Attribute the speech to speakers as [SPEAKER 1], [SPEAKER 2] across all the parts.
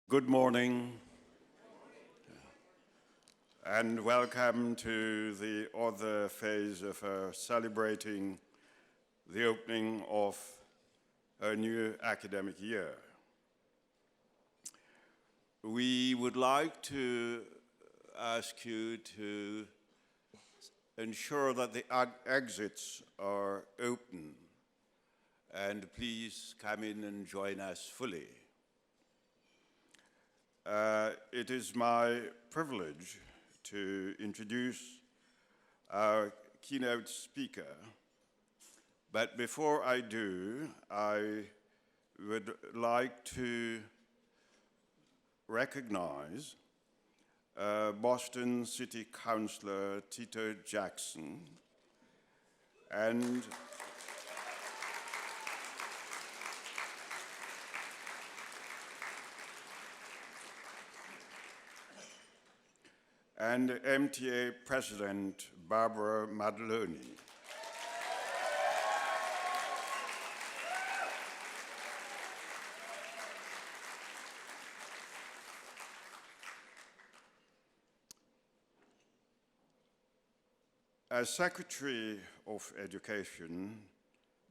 [SPEAKER 1] Good morning, and welcome to the other phase of celebrating the opening of a new academic year. We would like to ask you to ensure that the exits are open, and please come in and join us fully. It is my privilege to introduce our keynote speaker, but before I do, I would like to recognize Boston City Councilor Tito Jackson and MTA President Barbara Maddaloni. As Secretary of Education,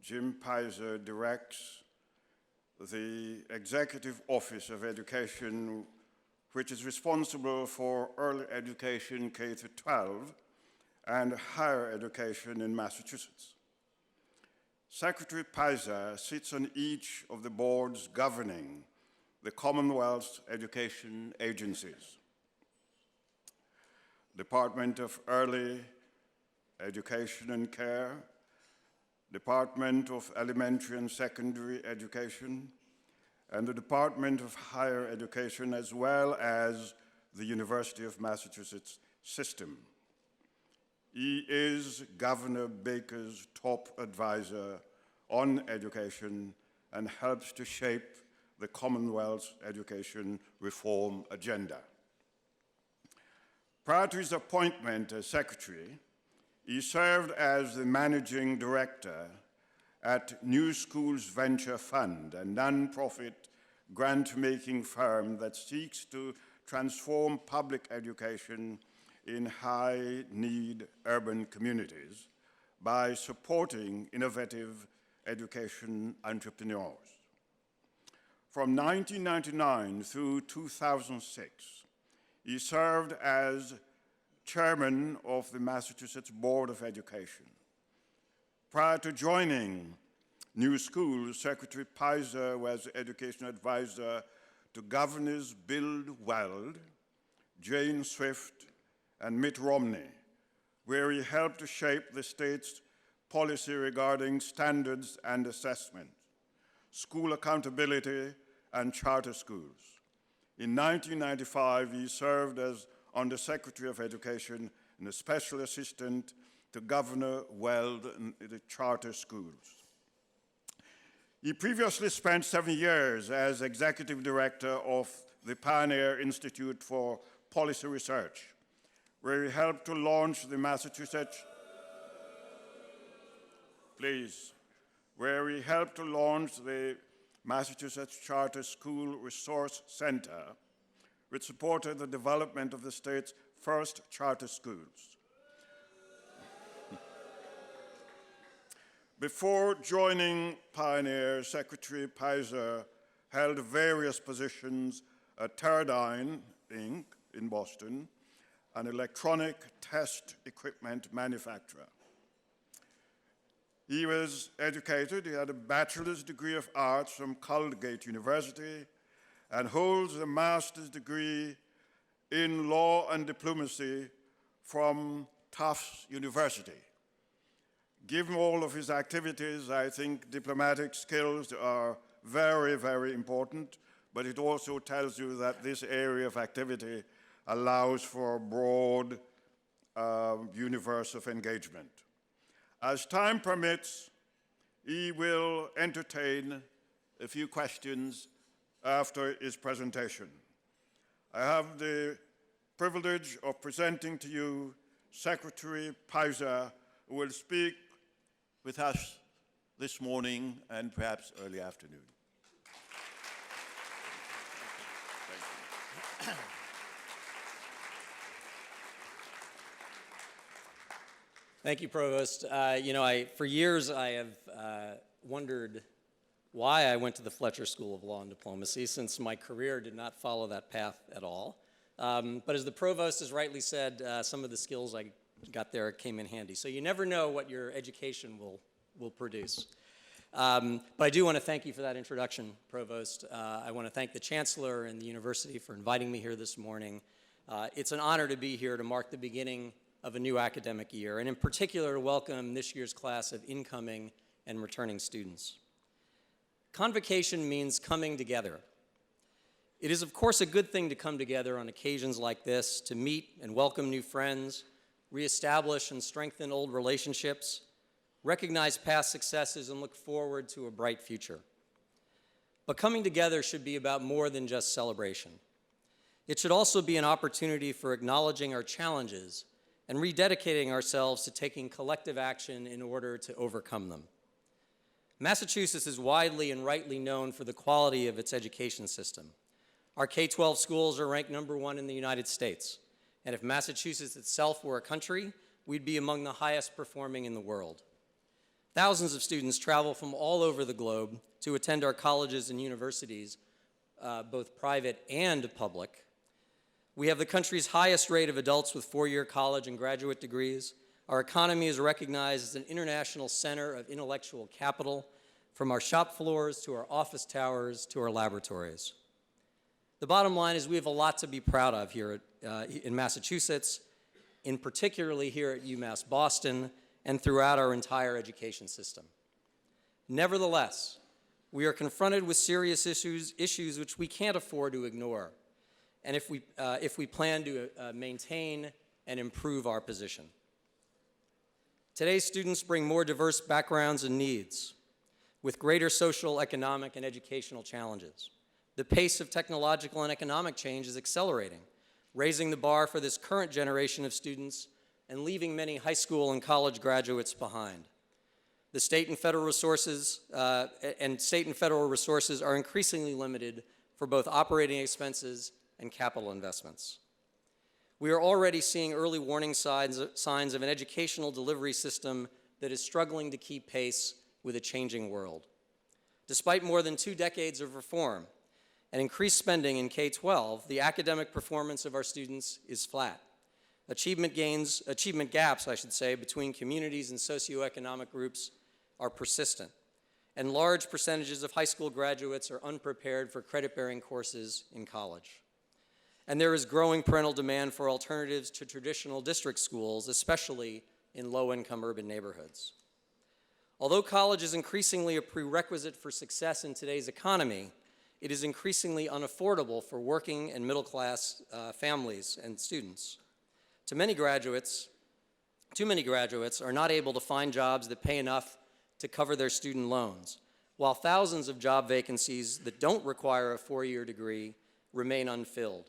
[SPEAKER 1] Jim Peyser directs the Executive Office of Education, which is responsible for early education K-12 and higher education in Massachusetts. Secretary Peyser sits on each of the boards governing the Commonwealth's education agencies: Department of Early Education and Care, Department of Elementary and Secondary Education, and the Department of Higher Education, as well as the University of Massachusetts system. He is Governor Baker's top advisor on education and helps to shape the Commonwealth's education reform agenda. Prior to his appointment as secretary, he served as the managing director at New Schools Venture Fund, a nonprofit grant-making firm that seeks to transform public education in high-need urban communities by supporting innovative education entrepreneurs. From 1999 through 2006, he served as chairman of the Massachusetts Board of Education. Prior to joining New Schools, Secretary Peyser was education advisor to Governors Bill Weld, Jane Swift, and Mitt Romney, where he helped to shape the state's policy regarding standards and assessment, school accountability, and charter schools. In 1995, he served as Undersecretary of Education and a special assistant to Governor Weld in the charter schools. He previously spent 7 years as executive director of the Pioneer Institute for Policy Research, where he helped to launch the Massachusetts Charter School Resource Center, which supported the development of the state's first charter schools. Before joining Pioneer, Secretary Peyser held various positions at Teradyne, Inc. in Boston, an electronic test equipment manufacturer. He was educated, he had a bachelor's degree of arts from Colgate University and holds a master's degree in law and diplomacy from Tufts University. Given all of his activities, I think diplomatic skills are very, very important, but it also tells you that this area of activity allows for a broad universe of engagement. As time permits, he will entertain a few questions after his presentation. I have the privilege of presenting to you Secretary Peyser, who will speak with us this morning and perhaps early afternoon. Thank you.
[SPEAKER 2] Thank you, Provost. For years I have wondered why I went to the Fletcher School of Law and Diplomacy, since my career did not follow that path at all. But as the Provost has rightly said, some of the skills I got there came in handy. So you never know what your education will produce. But I do want to thank you for that introduction, Provost. I want to thank the Chancellor and the university for inviting me here this morning. It's an honor to be here to mark the beginning of a new academic year, and in particular to welcome this year's class of incoming and returning students. Convocation means coming together. It is, of course, a good thing to come together on occasions like this to meet and welcome new friends, reestablish and strengthen old relationships, recognize past successes, and look forward to a bright future. But coming together should be about more than just celebration. It should also be an opportunity for acknowledging our challenges and rededicating ourselves to taking collective action in order to overcome them. Massachusetts is widely and rightly known for the quality of its education system. Our K-12 schools are ranked #1 in the United States, and if Massachusetts itself were a country, we'd be among the highest performing in the world. Thousands of students travel from all over the globe to attend our colleges and universities, both private and public. We have the country's highest rate of adults with four-year college and graduate degrees. Our economy is recognized as an international center of intellectual capital, from our shop floors to our office towers to our laboratories. The bottom line is we have a lot to be proud of here in Massachusetts, in particularly here at UMass Boston and throughout our entire education system. Nevertheless, we are confronted with serious issues which we can't afford to ignore, and if we plan to maintain and improve our position. Today's students bring more diverse backgrounds and needs, with greater social, economic, and educational challenges. The pace of technological and economic change is accelerating, raising the bar for this current generation of students and leaving many high school and college graduates behind. The state and federal resources are increasingly limited for both operating expenses and capital investments. We are already seeing early warning signs of an educational delivery system that is struggling to keep pace with a changing world. Despite more than 2 decades of reform and increased spending in K-12, the academic performance of our students is flat. Achievement gaps, between communities and socioeconomic groups are persistent, and large percentages of high school graduates are unprepared for credit-bearing courses in college. And there is growing parental demand for alternatives to traditional district schools, especially in low-income urban neighborhoods. Although college is increasingly a prerequisite for success in today's economy, it is increasingly unaffordable for working and middle-class families and students. Too many graduates are not able to find jobs that pay enough to cover their student loans, while thousands of job vacancies that don't require a 4-year degree remain unfilled.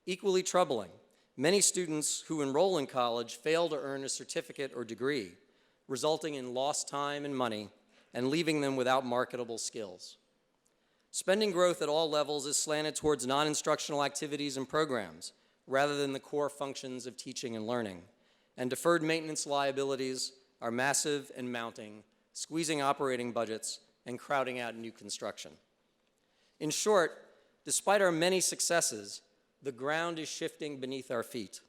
[SPEAKER 2] Equally troubling, many students who enroll in college fail to earn a certificate or degree, resulting in lost time and money and leaving them without marketable skills. Spending growth at all levels is slanted towards non-instructional activities and programs, rather than the core functions of teaching and learning. And deferred maintenance liabilities are massive and mounting, squeezing operating budgets and crowding out new construction. In short, despite our many successes, the ground is shifting beneath our feet.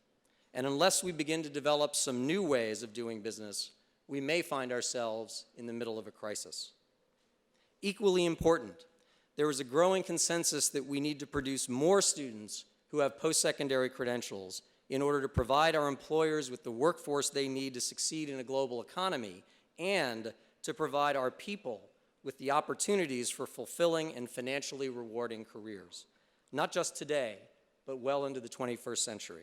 [SPEAKER 2] And unless we begin to develop some new ways of doing business, we may find ourselves in the middle of a crisis. Equally important, there is a growing consensus that we need to produce more students who have post-secondary credentials in order to provide our employers with the workforce they need to succeed in a global economy and to provide our people with the opportunities for fulfilling and financially rewarding careers, not just today, but well into the 21st century.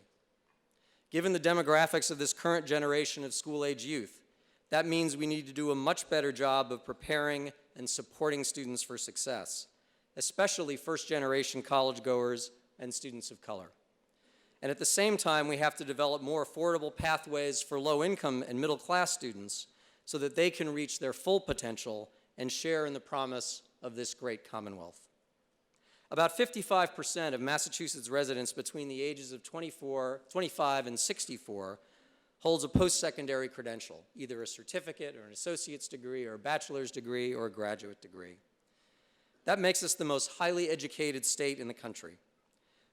[SPEAKER 2] Given the demographics of this current generation of school-age youth, that means we need to do a much better job of preparing and supporting students for success, especially first-generation college-goers and students of color. And at the same time, we have to develop more affordable pathways for low-income and middle-class students so that they can reach their full potential and share in the promise of this great Commonwealth. About 55% of Massachusetts residents between the ages of 25 and 64 holds a post-secondary credential, either a certificate or an associate's degree or a bachelor's degree or a graduate degree. That makes us the most highly educated state in the country.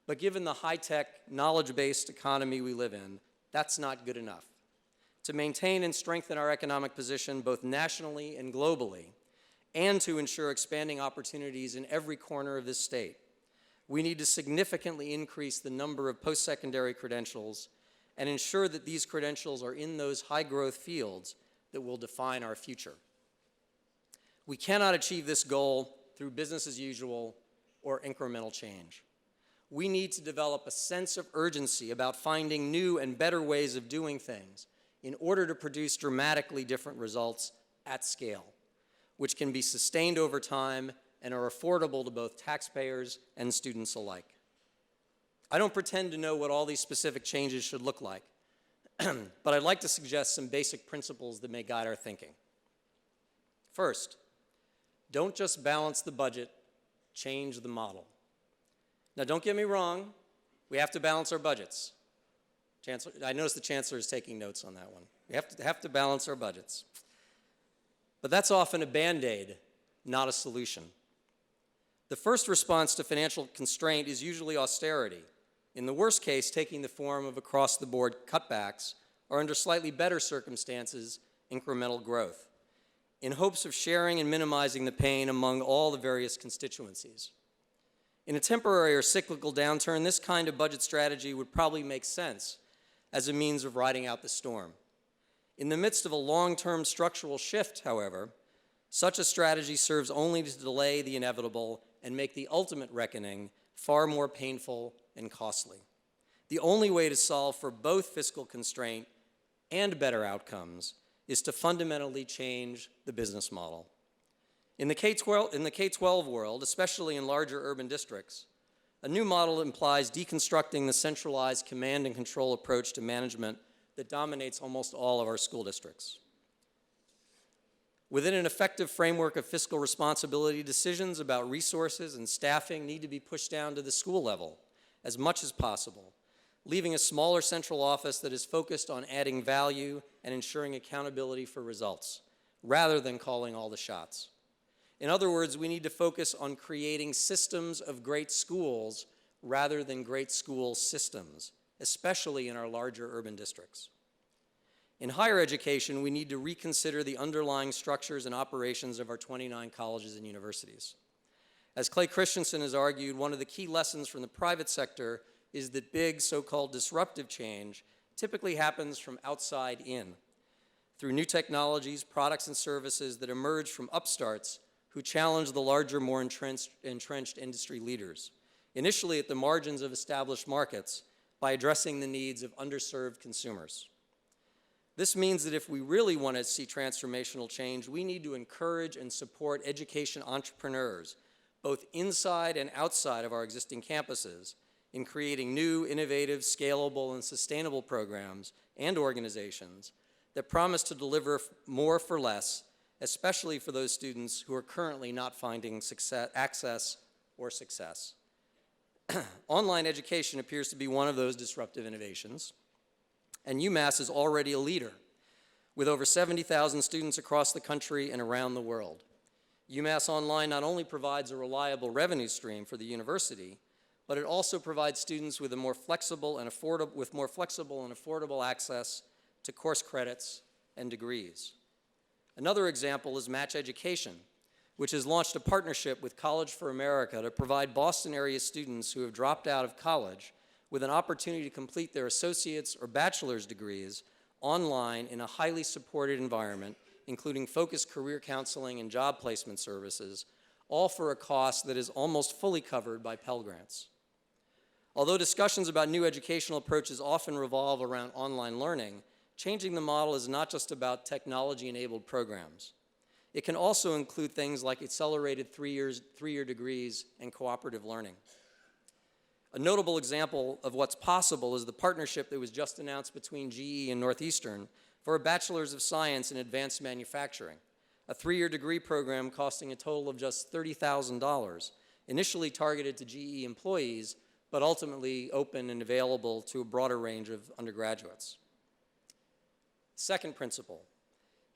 [SPEAKER 2] But given the high-tech, knowledge-based economy we live in, that's not good enough. To maintain and strengthen our economic position both nationally and globally, and to ensure expanding opportunities in every corner of this state, we need to significantly increase the number of post-secondary credentials and ensure that these credentials are in those high-growth fields that will define our future. We cannot achieve this goal through business as usual or incremental change. We need to develop a sense of urgency about finding new and better ways of doing things in order to produce dramatically different results at scale, which can be sustained over time and are affordable to both taxpayers and students alike. I don't pretend to know what all these specific changes should look like, but I'd like to suggest some basic principles that may guide our thinking. First, don't just balance the budget, change the model. Now, don't get me wrong, we have to balance our budgets. Chancellor, I notice the Chancellor is taking notes on that one. We have to balance our budgets. But that's often a Band-Aid, not a solution. The first response to financial constraint is usually austerity, in the worst case taking the form of across-the-board cutbacks, or under slightly better circumstances, incremental growth, in hopes of sharing and minimizing the pain among all the various constituencies. In a temporary or cyclical downturn, this kind of budget strategy would probably make sense as a means of riding out the storm. In the midst of a long-term structural shift, however, such a strategy serves only to delay the inevitable and make the ultimate reckoning far more painful and costly. The only way to solve for both fiscal constraint and better outcomes is to fundamentally change the business model. In the K-12 world, especially in larger urban districts, a new model implies deconstructing the centralized command and control approach to management that dominates almost all of our school districts. Within an effective framework of fiscal responsibility, decisions about resources and staffing need to be pushed down to the school level as much as possible, leaving a smaller central office that is focused on adding value and ensuring accountability for results, rather than calling all the shots. In other words, we need to focus on creating systems of great schools rather than great school systems, especially in our larger urban districts. In higher education, we need to reconsider the underlying structures and operations of our 29 colleges and universities. As Clay Christensen has argued, one of the key lessons from the private sector is that big, so-called disruptive change typically happens from outside in, through new technologies, products, and services that emerge from upstarts who challenge the larger, more entrenched industry leaders, initially at the margins of established markets, by addressing the needs of underserved consumers. This means that if we really want to see transformational change, we need to encourage and support education entrepreneurs, both inside and outside of our existing campuses, in creating new, innovative, scalable, and sustainable programs and organizations that promise to deliver more for less, especially for those students who are currently not finding access or success. Online education appears to be one of those disruptive innovations, and UMass is already a leader, with over 70,000 students across the country and around the world. UMass Online not only provides a reliable revenue stream for the university, but it also provides students with more flexible and affordable access to course credits and degrees. Another example is Match Education, which has launched a partnership with College for America to provide Boston area students who have dropped out of college with an opportunity to complete their associate's or bachelor's degrees online in a highly supported environment, including focused career counseling and job placement services, all for a cost that is almost fully covered by Pell Grants. Although discussions about new educational approaches often revolve around online learning, changing the model is not just about technology-enabled programs. It can also include things like accelerated three-year degrees and cooperative learning. A notable example of what's possible is the partnership that was just announced between GE and Northeastern for a Bachelor's of Science in Advanced Manufacturing, a three-year degree program costing a total of just $30,000, initially targeted to GE employees, but ultimately open and available to a broader range of undergraduates. Second principle,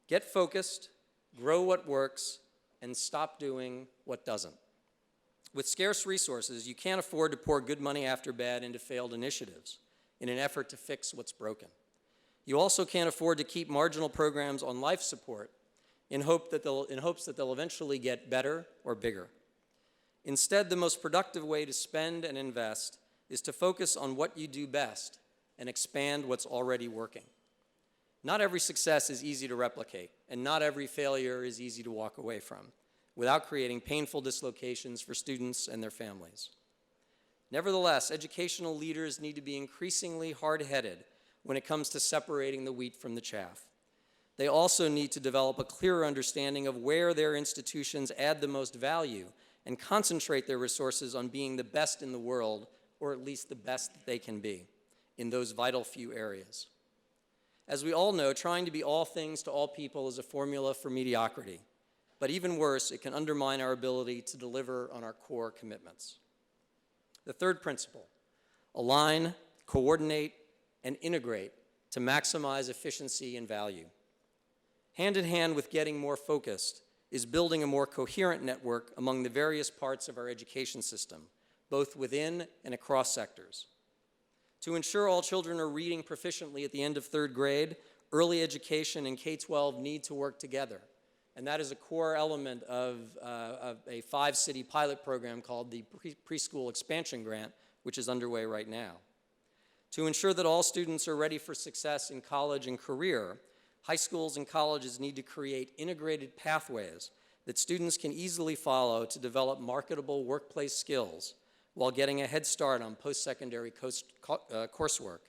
[SPEAKER 2] get focused, grow what works, and stop doing what doesn't. With scarce resources, you can't afford to pour good money after bad into failed initiatives in an effort to fix what's broken. You also can't afford to keep marginal programs on life support in hopes that they'll eventually get better or bigger. Instead, the most productive way to spend and invest is to focus on what you do best and expand what's already working. Not every success is easy to replicate, and not every failure is easy to walk away from without creating painful dislocations for students and their families. Nevertheless, educational leaders need to be increasingly hard-headed when it comes to separating the wheat from the chaff. They also need to develop a clearer understanding of where their institutions add the most value and concentrate their resources on being the best in the world, or at least the best that they can be, in those vital few areas. As we all know, trying to be all things to all people is a formula for mediocrity. But even worse, it can undermine our ability to deliver on our core commitments. The third principle, align, coordinate, and integrate to maximize efficiency and value. Hand in hand with getting more focused is building a more coherent network among the various parts of our education system, both within and across sectors. To ensure all children are reading proficiently at the end of third grade, early education and K-12 need to work together. And that is a core element of a 5-city pilot program called the Preschool Expansion Grant, which is underway right now. To ensure that all students are ready for success in college and career, high schools and colleges need to create integrated pathways that students can easily follow to develop marketable workplace skills while getting a head start on post-secondary coursework.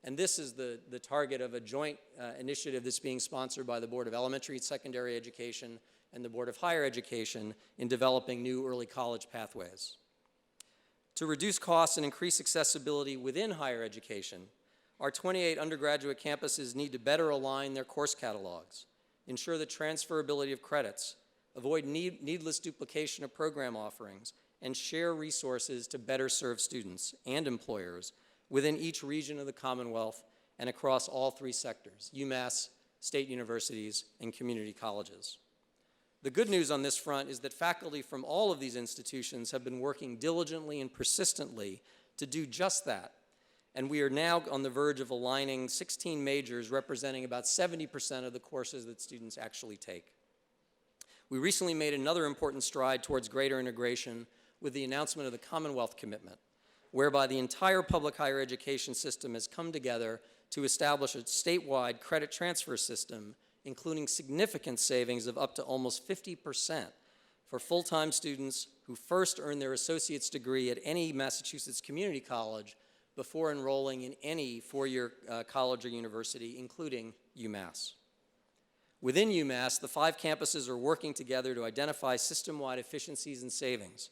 [SPEAKER 2] And this is the target of a joint initiative that's being sponsored by the Board of Elementary and Secondary Education and the Board of Higher Education in developing new early college pathways. To reduce costs and increase accessibility within higher education, our 28 undergraduate campuses need to better align their course catalogs, ensure the transferability of credits, avoid needless duplication of program offerings, and share resources to better serve students and employers within each region of the Commonwealth and across all 3 sectors, UMass, state universities, and community colleges. The good news on this front is that faculty from all of these institutions have been working diligently and persistently to do just that, and we are now on the verge of aligning 16 majors representing about 70% of the courses that students actually take. We recently made another important stride towards greater integration with the announcement of the Commonwealth Commitment, whereby the entire public higher education system has come together to establish a statewide credit transfer system, including significant savings of up to almost 50% for full-time students who first earn their associate's degree at any Massachusetts community college before enrolling in any 4-year college or university, including UMass. Within UMass, the 5 campuses are working together to identify system-wide efficiencies and savings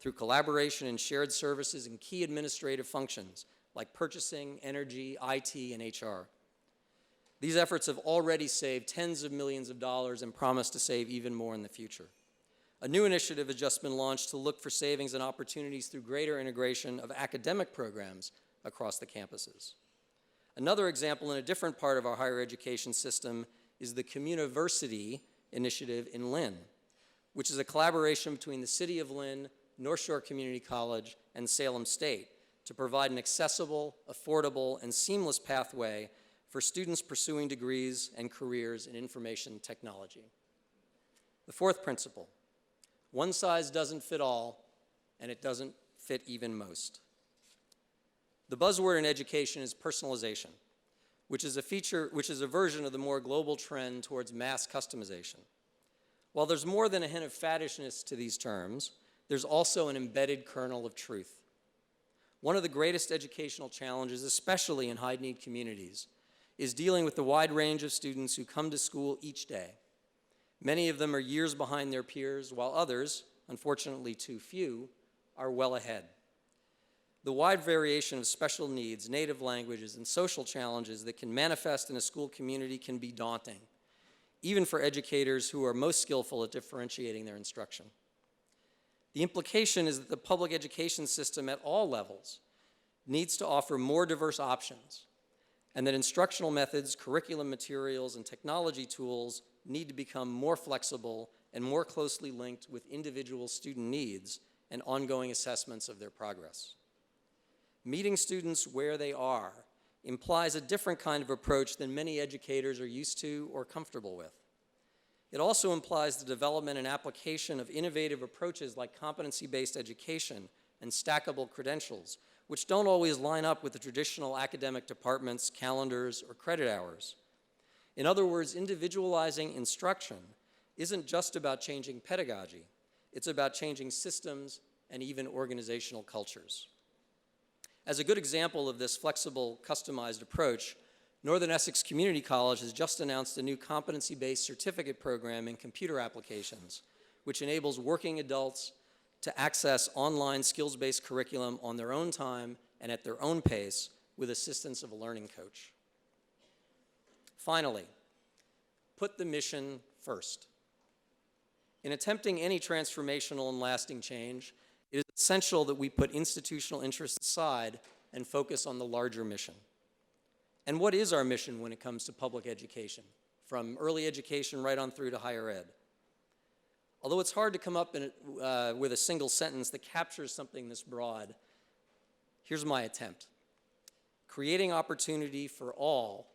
[SPEAKER 2] through collaboration and shared services and key administrative functions like purchasing, energy, IT, and HR. These efforts have already saved tens of millions of dollars and promise to save even more in the future. A new initiative has just been launched to look for savings and opportunities through greater integration of academic programs across the campuses. Another example in a different part of our higher education system is the Communiversity initiative in Lynn, which is a collaboration between the City of Lynn, North Shore Community College, and Salem State to provide an accessible, affordable, and seamless pathway for students pursuing degrees and careers in information technology. The fourth principle, one size doesn't fit all, and it doesn't fit even most. The buzzword in education is personalization, which is a version of the more global trend towards mass customization. While there's more than a hint of faddishness to these terms, there's also an embedded kernel of truth. One of the greatest educational challenges, especially in high-need communities, is dealing with the wide range of students who come to school each day. Many of them are years behind their peers, while others, unfortunately too few, are well ahead. The wide variation of special needs, native languages, and social challenges that can manifest in a school community can be daunting, even for educators who are most skillful at differentiating their instruction. The implication is that the public education system at all levels needs to offer more diverse options, and that instructional methods, curriculum materials, and technology tools need to become more flexible and more closely linked with individual student needs and ongoing assessments of their progress. Meeting students where they are implies a different kind of approach than many educators are used to or comfortable with. It also implies the development and application of innovative approaches like competency-based education and stackable credentials, which don't always line up with the traditional academic departments, calendars, or credit hours. In other words, individualizing instruction isn't just about changing pedagogy. It's about changing systems and even organizational cultures. As a good example of this flexible, customized approach, Northern Essex Community College has just announced a new competency-based certificate program in computer applications, which enables working adults to access online skills-based curriculum on their own time and at their own pace with assistance of a learning coach. Finally, put the mission first. In attempting any transformational and lasting change, it is essential that we put institutional interests aside and focus on the larger mission. And what is our mission when it comes to public education, from early education right on through to higher ed? Although it's hard to come up with a single sentence that captures something this broad, here's my attempt. Creating opportunity for all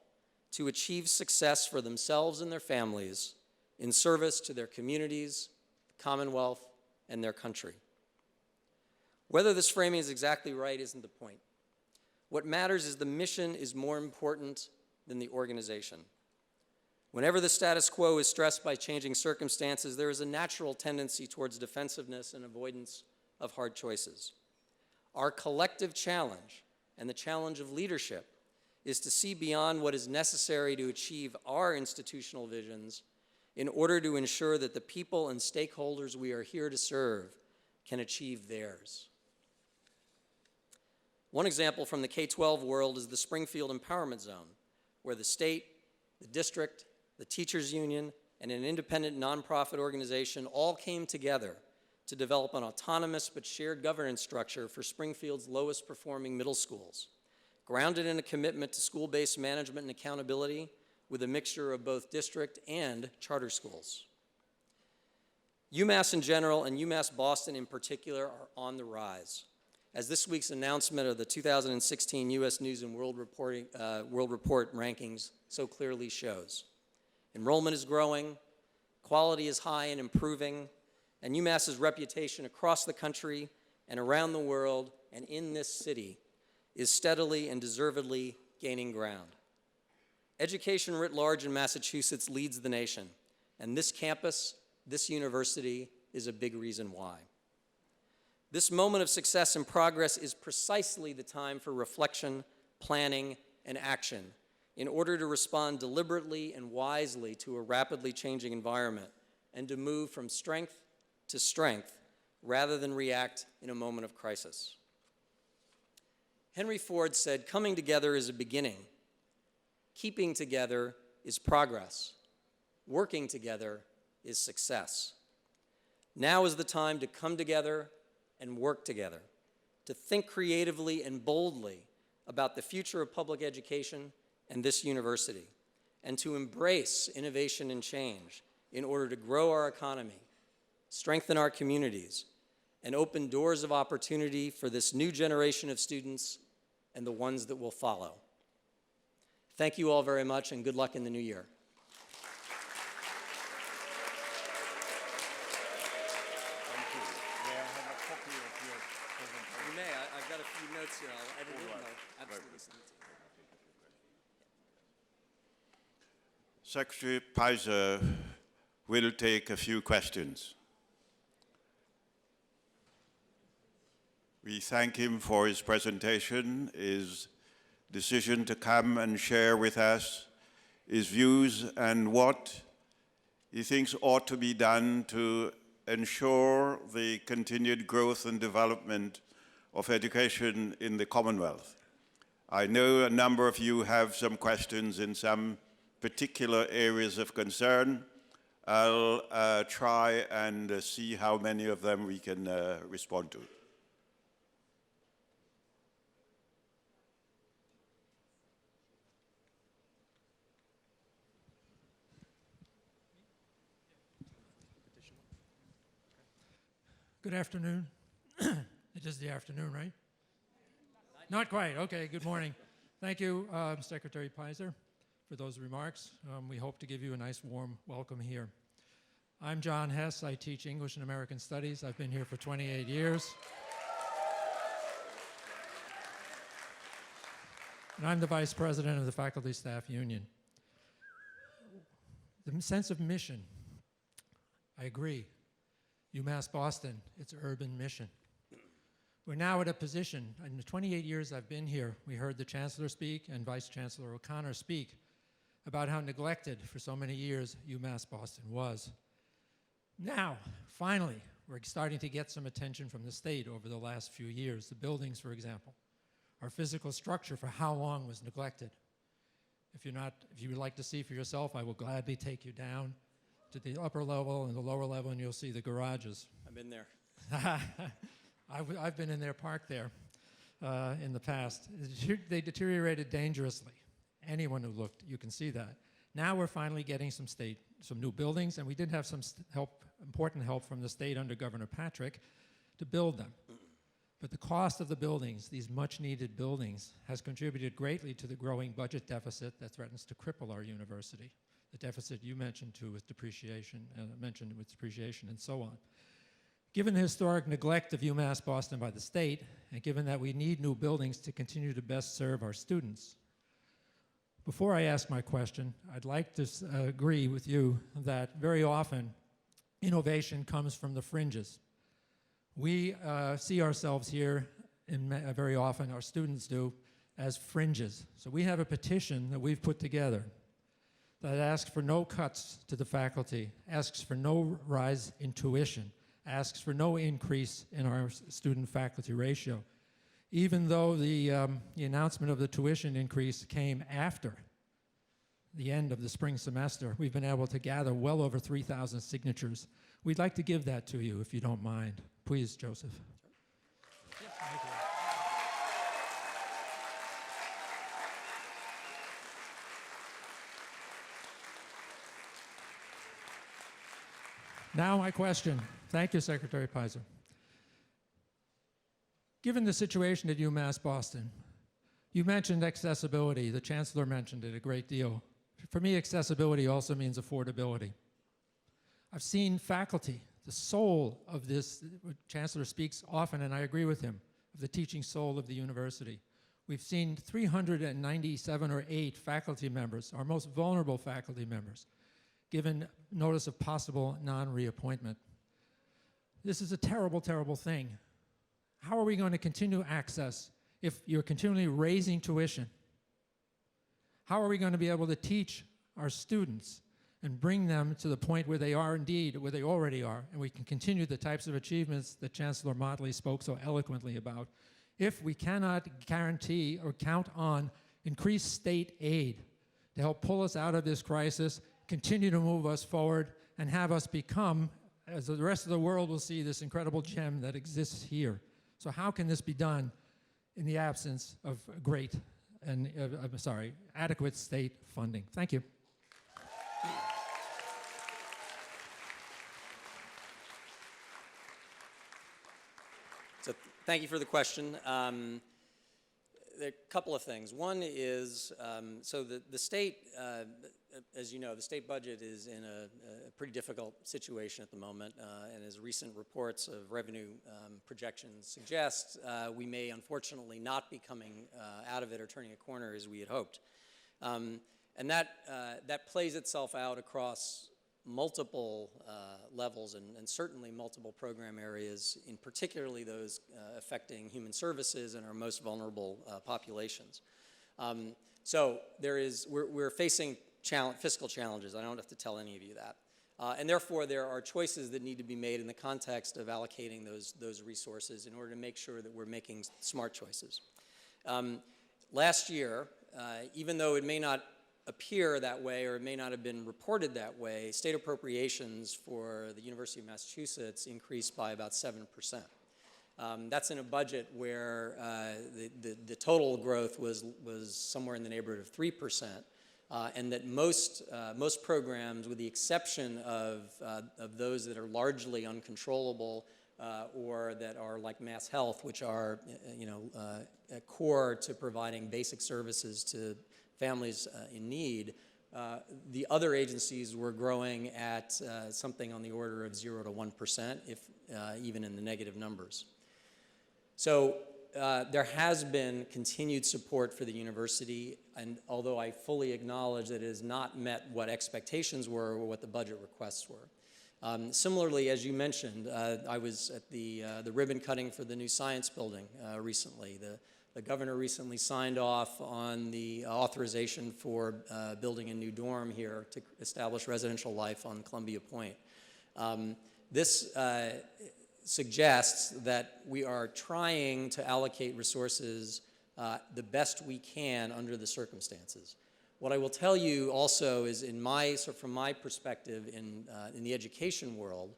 [SPEAKER 2] to achieve success for themselves and their families in service to their communities, the Commonwealth, and their country. Whether this framing is exactly right isn't the point. What matters is the mission is more important than the organization. Whenever the status quo is stressed by changing circumstances, there is a natural tendency towards defensiveness and avoidance of hard choices. Our collective challenge, and the challenge of leadership, is to see beyond what is necessary to achieve our institutional visions in order to ensure that the people and stakeholders we are here to serve can achieve theirs. One example from the K-12 world is the Springfield Empowerment Zone, where the state, the district, the teachers union, and an independent nonprofit organization all came together to develop an autonomous but shared governance structure for Springfield's lowest performing middle schools, grounded in a commitment to school-based management and accountability with a mixture of both district and charter schools. UMass in general and UMass Boston in particular are on the rise, as this week's announcement of the 2016 U.S. News and World Report rankings so clearly shows. Enrollment is growing, quality is high and improving, and UMass's reputation across the country and around the world and in this city is steadily and deservedly gaining ground. Education writ large in Massachusetts leads the nation, and this campus, this university, is a big reason why. This moment of success and progress is precisely the time for reflection, planning, and action in order to respond deliberately and wisely to a rapidly changing environment and to move from strength to strength rather than react in a moment of crisis. Henry Ford said, "Coming together is a beginning. Keeping together is progress. Working together is success." Now is the time to come together and work together, to think creatively and boldly about the future of public education and this university, and to embrace innovation and change in order to grow our economy, strengthen our communities, and open doors of opportunity for this new generation of students and the ones that will follow. Thank you all very much, and good luck in the new year. You may. I've got a few notes here. I'll edit it and I'll absolutely send it to you.
[SPEAKER 1] Secretary Peyser will take a few questions. We thank him for his presentation, his decision to come and share with us his views and what he thinks ought to be done to ensure the continued growth and development of education in the Commonwealth. I know a number of you have some questions in some particular areas of concern. I'll try and see how many of them we can respond to.
[SPEAKER 3] Good afternoon. It is the afternoon, right? Not quite. Okay, good morning. Thank you, Secretary Peyser, for those remarks. We hope to give you a nice, warm welcome here. I'm John Hess. I teach English and American Studies. I've been here for 28 years. And I'm the Vice President of the Faculty Staff Union. The sense of mission, I agree. UMass Boston, its urban mission. We're now at a position, in the 28 years I've been here, we heard the Chancellor speak and Vice Chancellor O'Connor speak about how neglected for so many years UMass Boston was. Now, finally, we're starting to get some attention from the state over the last few years. The buildings, for example, our physical structure for how long was neglected. If you would like to see for yourself, I will gladly take you down to the upper level and the lower level, and you'll see the garages.
[SPEAKER 2] I've been there.
[SPEAKER 3] I've been in there, parked there in the past. They deteriorated dangerously. Anyone who looked, you can see that. Now we're finally getting some new buildings, and we did have some important help from the state under Governor Patrick to build them. But the cost of the buildings, these much-needed buildings, has contributed greatly to the growing budget deficit that threatens to cripple our university. The deficit you mentioned too with depreciation, and so on. Given the historic neglect of UMass Boston by the state, and given that we need new buildings to continue to best serve our students, before I ask my question, I'd like to agree with you that very often innovation comes from the fringes. We see ourselves here, very often our students do, as fringes. So we have a petition that we've put together that asks for no cuts to the faculty, asks for no rise in tuition, asks for no increase in our student-faculty ratio, even though the announcement of the tuition increase came after the end of the spring semester. We've been able to gather well over 3,000 signatures. We'd like to give that to you, if you don't mind. Please, Joseph.
[SPEAKER 2] Yes, thank you.
[SPEAKER 3] Now my question. Thank you, Secretary Peyser. Given the situation at UMass Boston, you mentioned accessibility. The Chancellor mentioned it a great deal. For me, accessibility also means affordability. I've seen faculty, the soul of this, the Chancellor speaks often, and I agree with him, of the teaching soul of the university. We've seen 397 or 8 faculty members, our most vulnerable faculty members, given notice of possible non-reappointment. This is a terrible, terrible thing. How are we going to continue access if you're continually raising tuition? How are we going to be able to teach our students and bring them to the point where they are indeed, where they already are, and we can continue the types of achievements that Chancellor Motley spoke so eloquently about, if we cannot guarantee or count on increased state aid to help pull us out of this crisis, continue to move us forward, and have us become, as the rest of the world will see, this incredible gem that exists here. So how can this be done in the absence of adequate state funding? Thank you.
[SPEAKER 2] So thank you for the question. There are a couple of things. One is, so the state, as you know, the state budget is in a pretty difficult situation at the moment, and as recent reports of revenue projections suggest, we may unfortunately not be coming out of it or turning a corner as we had hoped. And that plays itself out across multiple levels and certainly multiple program areas, in particularly those affecting human services and our most vulnerable populations. So we're facing fiscal challenges. I don't have to tell any of you that. And therefore, there are choices that need to be made in the context of allocating those resources in order to make sure that we're making smart choices. Last year, even though it may not appear that way or it may not have been reported that way, state appropriations for the University of Massachusetts increased by about 7%. That's in a budget where the total growth was somewhere in the neighborhood of 3%, and that most programs, with the exception of those that are largely uncontrollable or that are like mass health, which are core to providing basic services to families in need. The other agencies were growing at something on the order of 0 to 1%, if even in the negative numbers. So there has been continued support for the university, and although I fully acknowledge that it has not met what expectations were or what the budget requests were. Similarly, as you mentioned, I was at the ribbon cutting for the new science building recently. The governor recently signed off on the authorization for building a new dorm here to establish residential life on Columbia Point. This suggests that we are trying to allocate resources the best we can under the circumstances. What I will tell you also is, from my perspective in the education world,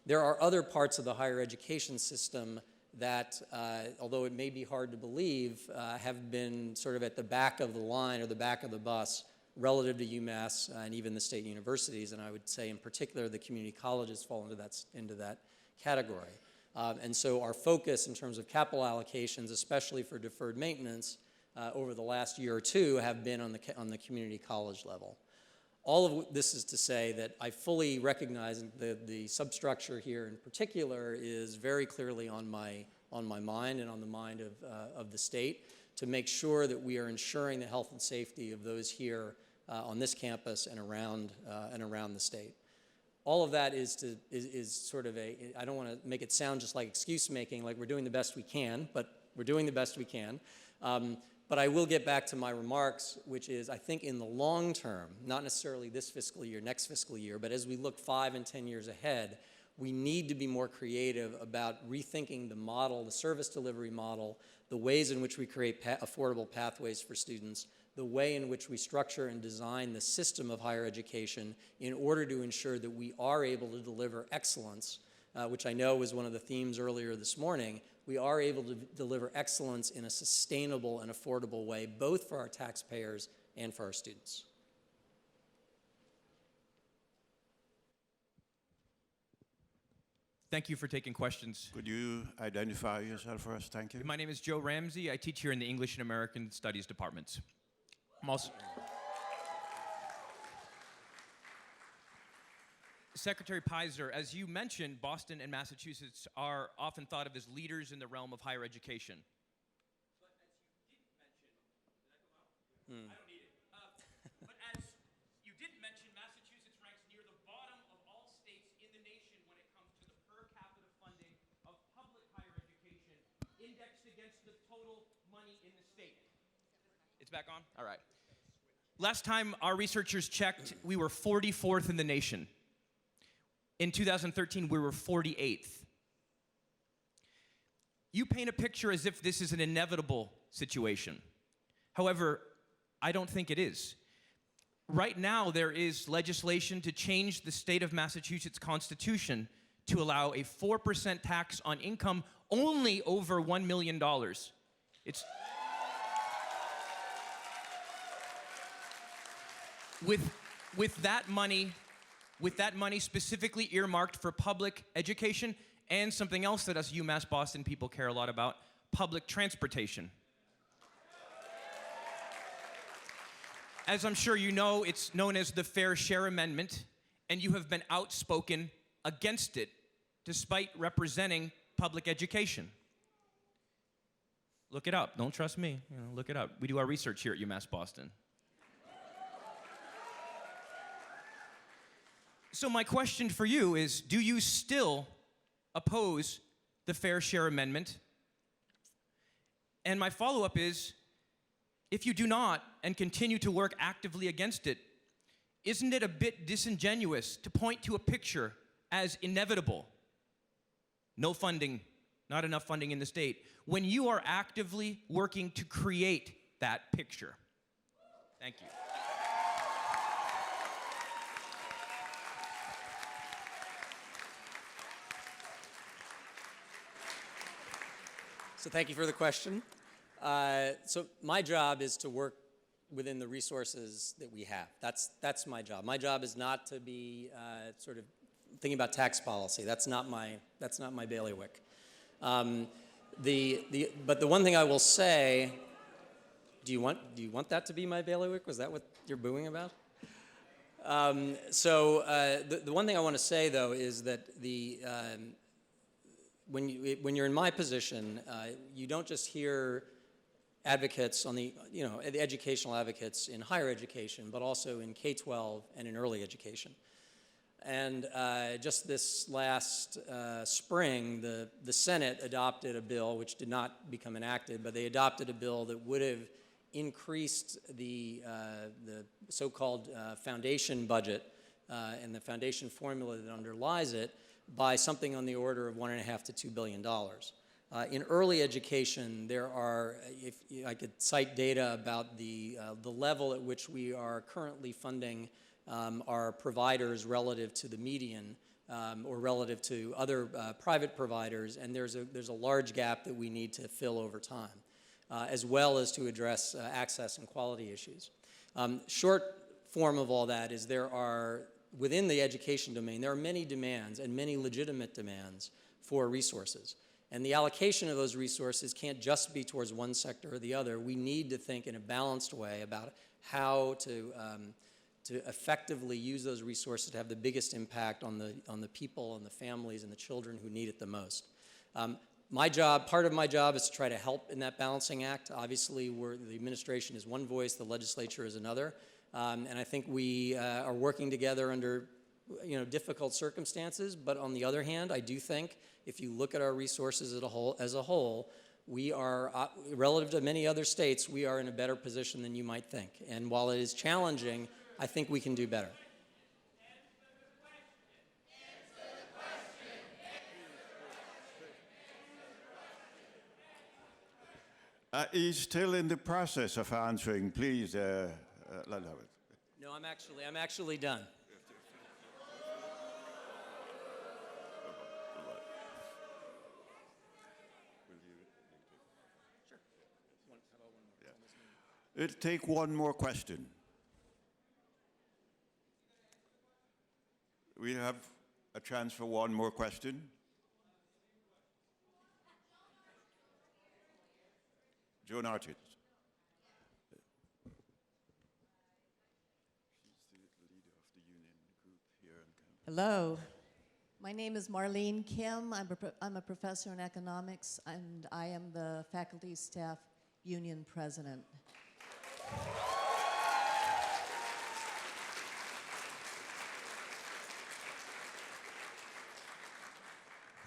[SPEAKER 2] there are other parts of the higher education system that, although it may be hard to believe, have been sort of at the back of the line or the back of the bus relative to UMass and even the state universities, and I would say in particular the community colleges fall into that category. And so our focus in terms of capital allocations, especially for deferred maintenance, over the last year or two have been on the community college level. All of this is to say that I fully recognize the substructure here in particular is very clearly on my mind and on the mind of the state to make sure that we are ensuring the health and safety of those here on this campus and around the state. All of that is sort of I don't want to make it sound just like excuse making, like we're doing the best we can, but we're doing the best we can. But I will get back to my remarks, which is I think in the long term, not necessarily this fiscal year, next fiscal year, but as we look 5 and 10 years ahead, we need to be more creative about rethinking the model, the service delivery model, the ways in which we create affordable pathways for students, the way in which we structure and design the system of higher education in order to ensure that we are able to deliver excellence, which I know was one of the themes earlier this morning. We are able to deliver excellence in a sustainable and affordable way, both for our taxpayers and for our students.
[SPEAKER 4] Thank you for taking questions.
[SPEAKER 1] Could you identify yourself for us? Thank you.
[SPEAKER 4] My name is Joe Ramsey. I teach here in the English and American Studies departments. I'm also Secretary Peyser, as you mentioned, Boston and Massachusetts are often thought of as leaders in the realm of higher education. But as you didn't mention, did I go out? I don't need it. But as you didn't mention, Massachusetts ranks near the bottom of all states in the nation when it comes to the per capita funding of public higher education, indexed against the total money in the state. It's back on? All right. Last time our researchers checked, we were 44th in the nation. In 2013, we were 48th. You paint a picture as if this is an inevitable situation. However, I don't think it is. Right now, there is legislation to change the state of Massachusetts Constitution to allow a 4% tax on income only over $1 million. It's with that money specifically earmarked for public education and something else that us UMass Boston people care a lot about, public transportation. As I'm sure you know, it's known as the Fair Share Amendment, and you have been outspoken against it despite representing public education. Look it up. Don't trust me. Look it up. We do our research here at UMass Boston. So my question for you is, do you still oppose the Fair Share Amendment? And my follow-up is, if you do not and continue to work actively against it, isn't it a bit disingenuous to point to a picture as inevitable? No funding, not enough funding in the state, when you are actively working to create that picture. Thank you.
[SPEAKER 2] So thank you for the question. So my job is to work within the resources that we have. That's my job. My job is not to be sort of thinking about tax policy. That's not my bailiwick. But the one thing I will say, do you want that to be my bailiwick? Was that what you're booing about? The one thing I want to say though is that when you're in my position, you don't just hear advocates on the educational advocates in higher education, but also in K-12 and in early education. And just this last spring, the Senate adopted a bill which did not become enacted, but they adopted a bill that would have increased the so-called foundation budget and the foundation formula that underlies it by something on the order of $1.5 to $2 billion. In early education, there are, if I could cite data about the level at which we are currently funding our providers relative to the median or relative to other private providers, and there's a large gap that we need to fill over time, as well as to address access and quality issues. Short form of all that is there are, within the education domain, there are many demands and many legitimate demands for resources. And the allocation of those resources can't just be towards one sector or the other. We need to think in a balanced way about how to effectively use those resources to have the biggest impact on the people and the families and the children who need it the most. Part of my job is to try to help in that balancing act. Obviously, the administration is one voice, the legislature is another. And I think we are working together under difficult circumstances, but on the other hand, I do think if you look at our resources as a whole, we are, relative to many other states, we are in a better position than you might think. And while it is challenging, I think we can do better.
[SPEAKER 1] He's still in the process of answering. Please, let have it.
[SPEAKER 2] No, I'm actually done.
[SPEAKER 1] Let's take one more question. We have a chance for one more question. Joan Archit.
[SPEAKER 5] Hello. My name is Marlene Kim. I'm a professor in economics, and I am the faculty staff union president.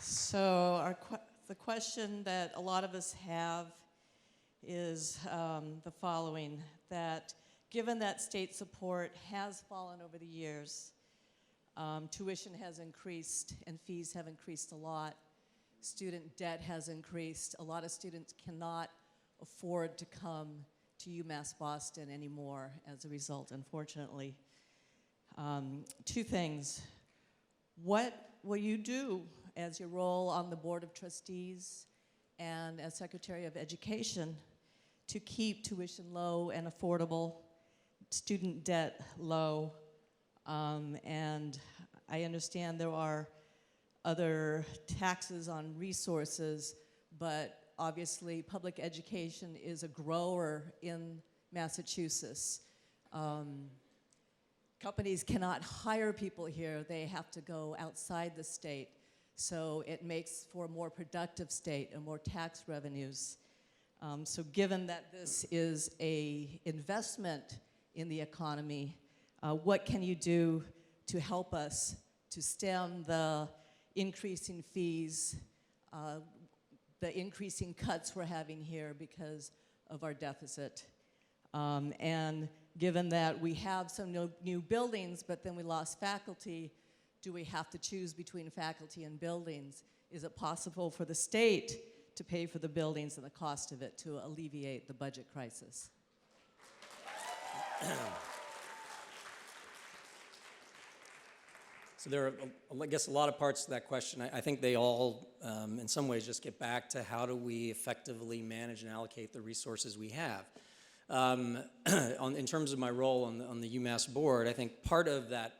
[SPEAKER 5] So the question that a lot of us have is the following, that given that state support has fallen over the years, tuition has increased and fees have increased a lot, student debt has increased, a lot of students cannot afford to come to UMass Boston anymore as a result, unfortunately. Two things. What will you do as your role on the Board of Trustees and as Secretary of Education to keep tuition low and affordable, student debt low, and I understand there are other taxes on resources, but obviously public education is a grower in Massachusetts. Companies cannot hire people here. They have to go outside the state. So it makes for a more productive state and more tax revenues. So given that this is an investment in the economy, what can you do to help us to stem the increasing fees, the increasing cuts we're having here because of our deficit? And given that we have some new buildings, but then we lost faculty, do we have to choose between faculty and buildings? Is it possible for the state to pay for the buildings and the cost of it to alleviate the budget crisis?
[SPEAKER 2] So there are, I guess, a lot of parts to that question. I think they all, in some ways, just get back to how do we effectively manage and allocate the resources we have. In terms of my role on the UMass board, I think part of that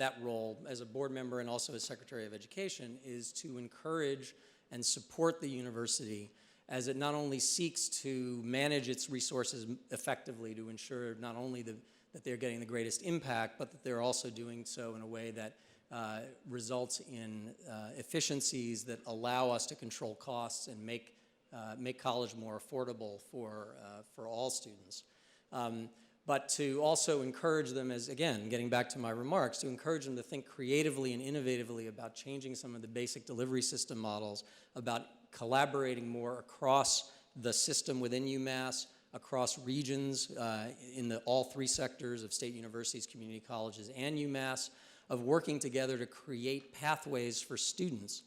[SPEAKER 2] that role as a board member and also as Secretary of Education is to encourage and support the university as it not only seeks to manage its resources effectively to ensure not only that they're getting the greatest impact, but that they're also doing so in a way that results in efficiencies that allow us to control costs and make college more affordable for all students. But to also encourage them, as again, getting back to my remarks, to encourage them to think creatively and innovatively about changing some of the basic delivery system models, about collaborating more across the system within UMass, across regions in all three sectors of state universities, community colleges, and UMass, of working together to create pathways for students,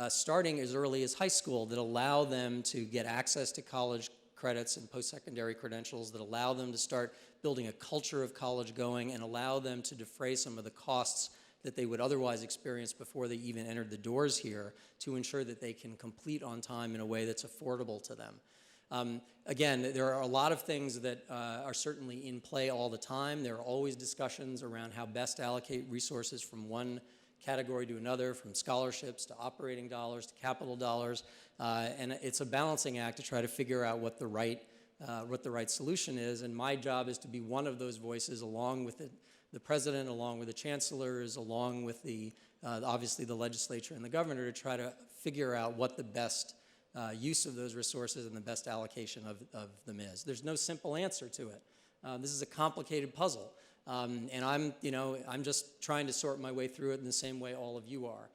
[SPEAKER 2] starting as early as high school, that allow them to get access to college credits and post-secondary credentials, that allow them to start building a culture of college going and allow them to defray some of the costs that they would otherwise experience before they even entered the doors here, to ensure that they can complete on time in a way that's affordable to them. Again, there are a lot of things that are certainly in play all the time. There are always discussions around how best to allocate resources from one category to another, from scholarships to operating dollars to capital dollars, and it's a balancing act to try to figure out what the right solution is. And my job is to be one of those voices, along with the president, along with the chancellors, along with obviously the legislature and the governor, to try to figure out what the best use of those resources and the best allocation of them is. There's no simple answer to it. This is a complicated puzzle, and I'm just trying to sort my way through it in the same way all of you are.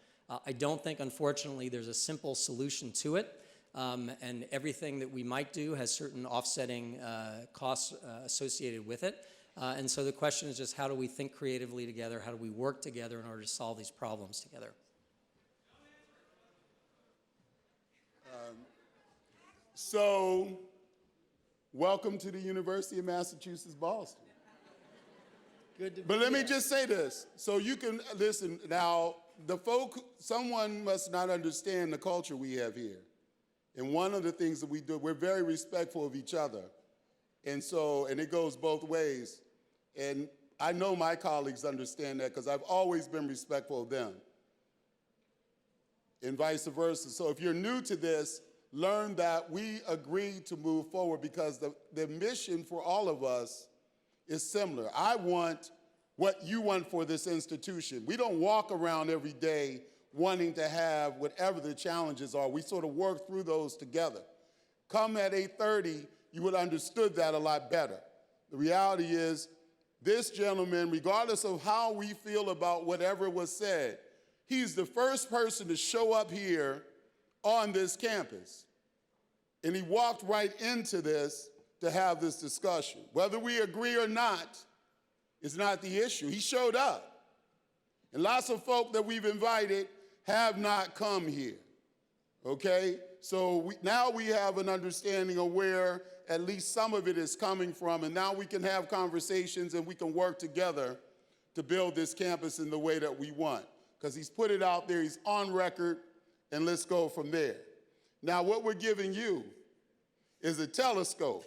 [SPEAKER 2] I don't think, unfortunately, there's a simple solution to it, and everything that we might do has certain offsetting costs associated with it. And so the question is just, how do we think creatively together? How do we work together in order to solve these problems together?
[SPEAKER 6] So, welcome to the University of Massachusetts, Boston.
[SPEAKER 2] Good to be
[SPEAKER 6] But let me
[SPEAKER 2] here.
[SPEAKER 6] just say this, so you can listen. Now, someone must not understand the culture we have here. And one of the things that we do, we're very respectful of each other. And it goes both ways. And I know my colleagues understand that, because I've always been respectful of them. And vice versa. So if you're new to this, learn that we agreed to move forward because the mission for all of us is similar. I want what you want for this institution. We don't walk around every day wanting to have whatever the challenges are. We sort of work through those together. Come at 8:30, you would have understood that a lot better. The reality is, this gentleman, regardless of how we feel about whatever was said, he's the first person to show up here on this campus. And he walked right into this to have this discussion. Whether we agree or not is not the issue. He showed up. And lots of folk that we've invited have not come here, okay? So now we have an understanding of where at least some of it is coming from, and now we can have conversations and we can work together to build this campus in the way that we want. Because he's put it out there, he's on record, and let's go from there. Now, what we're giving you is a telescope,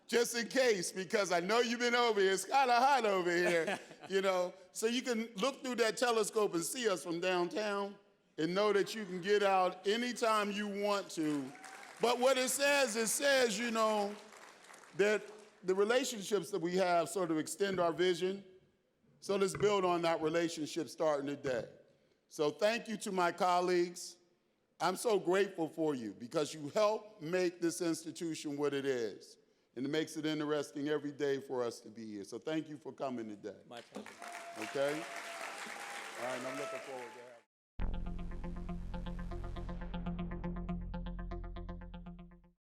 [SPEAKER 6] just in case, because I know you've been over here. It's kind of hot over here, so you can look through that telescope and see us from downtown and know that you can get out anytime you want to. But what it says, that the relationships that we have sort of extend our vision. So let's build on that relationship starting today. So thank you to my colleagues. I'm so grateful for you because you help make this institution what it is. And it makes it interesting every day for us to be here. So thank you for coming today.
[SPEAKER 2] My pleasure.
[SPEAKER 6] Okay? All right, and I'm looking forward to that.